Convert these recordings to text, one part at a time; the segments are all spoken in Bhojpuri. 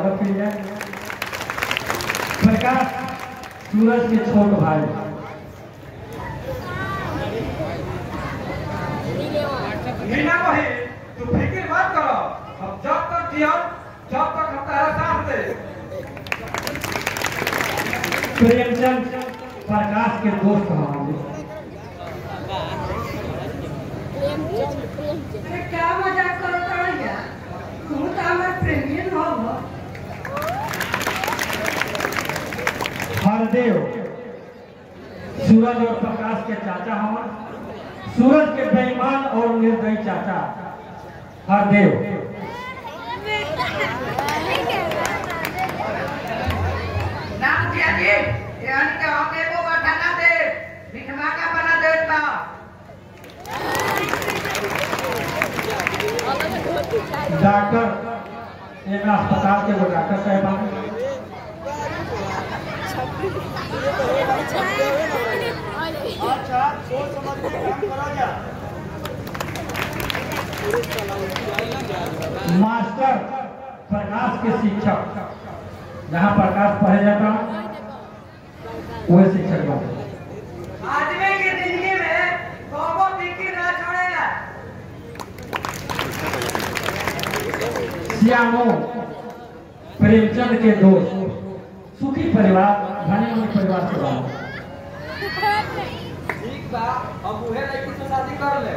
स्वागत किया। प्रकाश सूरज के छोट भाई मीना भाई तू फिक्र मत करो, हम जब तक जियो जब तक हम तेरा साथ दे। प्रेमचंद प्रकाश के दोस्त हमारे। क्या मजाक करो तड़िया, तुम तो हमारे प्रेमी हो। हरदेव सूरज और प्रकाश के चाचा हमारे। सूरज के बेईमान और निर्दयी चाचा हरदेव। नाम दिया जी, यानी कि हमें को बैठाना दे, मिठवा का बना दे इतना। डॉक्टर एक अस्पताल के वो डॉक्टर साहब अच्छा सोच समझ के काम करा जा। मास्टर प्रकाश के शिक्षक, जहाँ प्रकाश पढ़े जाता वह शिक्षक बने। आदमी की जिंदगी में कौनो फिक्र ना छोड़ेगा। श्यामो प्रेमचंद के दोस्त, सुखी परिवार, धनी परिवार से बने। ठीक बा, अब उहे लड़की से शादी कर ले।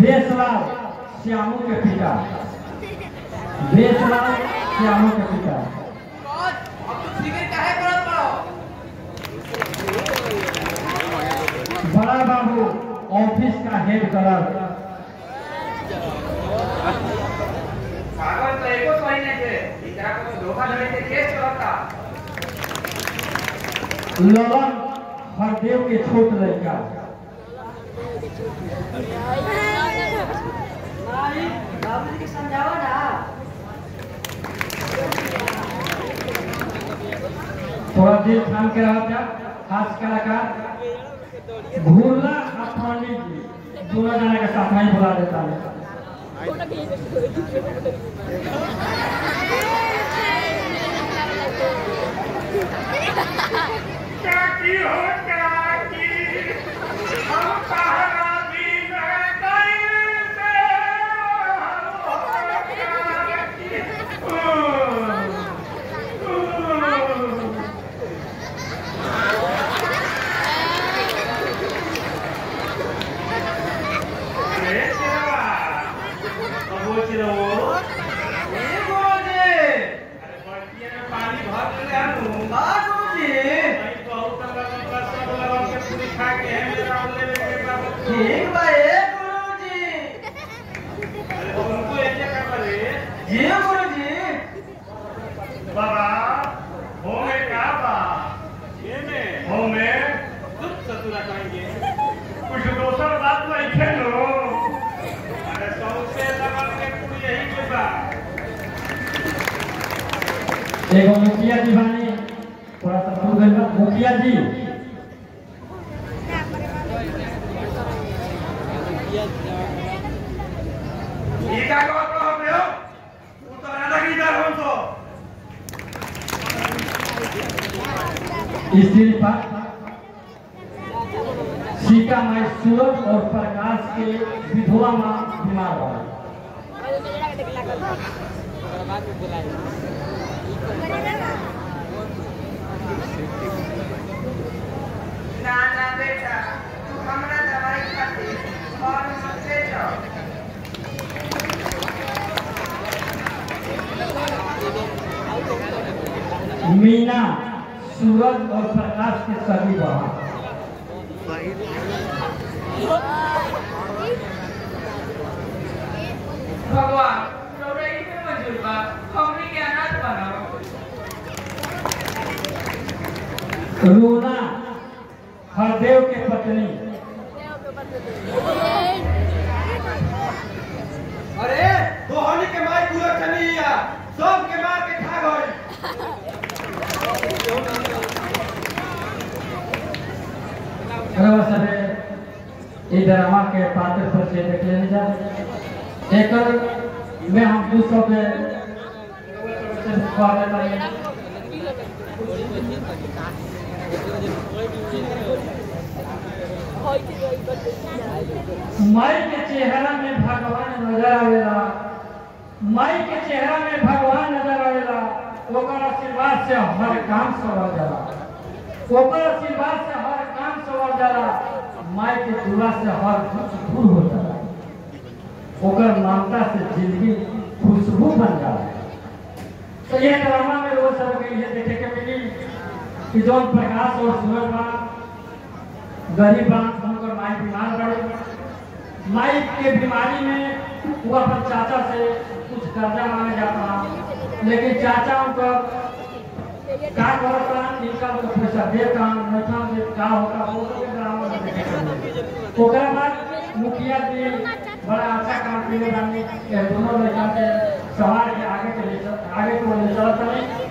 देशलाल श्यामू के पिता, देशलाल श्यामू के पिता। अब तू फिक्र काहे करत पड़ो? बड़ा बाबू ऑफिस का हेड क्लर्क। पागल तो एको सही नहीं थे, इधर को धोखाधड़ी के केस चलता। ललन हरदेव के छोट लड़का। बाबूजी के समझाओ ना। थोड़ा देर थाम के रहा था। हास्य कलाकार भूलना और पंडित जी दोनों जने के साथ में बुला देता है। काकी हो काकी, हम पहला दिन कैसे हो काकी। अरे चिरवा, कबो चिरवो? ए गुरुजी, अरे बल्टिया में पानी भर ले आनू। हाँ गुरुजी। ठीक बा ए गुरुजी। अरे उनको ऐसे कर ले। जी गुरुजी। बाबा, हो में क्या बा? ये में हो में कुछ ससुरा कहेंगे। कुछ दोसर बात नहीं खेलो। अरे सौसे लगा के पूरी यही के बा। एगो मुखिया जी बानी, थोड़ा सा दूर गइल बा। मुखिया जी ये क्या कहो तो हम हो? तू तो राधागिरी दर हो तो। स्त्री पर सीता माई सूरज और प्रकाश के विधवा मां बीमार हो। ना ना बेटा, तू हमरा दवाई खाती और मत ले जाओ। मीना सूरज और प्रकाश के सभी बहन। भगवान रौरा इमे मंजूर बा, हमनी के अनाथ बनाओ। रूना हरदेव के पत्नी। अरे तोहनी के माई पूरा चलिया, सब के मार के खा गई। ड्रामा के पात्र पर से देख लेने जा। एक मैं हम कुछ सब माई के चेहरा में भगवान नजर आवेला, माई के चेहरा में भगवान नजर आवेला, ओकर आशीर्वाद से हर काम सवर जाला, ओकर आशीर्वाद से हर काम सवर जाला, माई के दुआ से हर दुख दूर हो जाला, ओकर ममता से जिंदगी खुशबू बन जाला। तो ये ड्रामा में रोज सब ये देखे के मिली कि जौन प्रकाश और सूरज बा गरीब बा, उनकर माई बीमार पड़े, माई के बीमारी में वो अपन चाचा से कुछ कर्जा मांगे जाता, लेकिन चाचा उनका का करता इनका तो पैसा देता नहीं था, क्या होता वो तो ड्रामा में देखे के मिली। ओकरा बाद मुखिया जी बड़ा अच्छा काम किए, दोनों लड़का के सवार के आगे के ले चलता नहीं।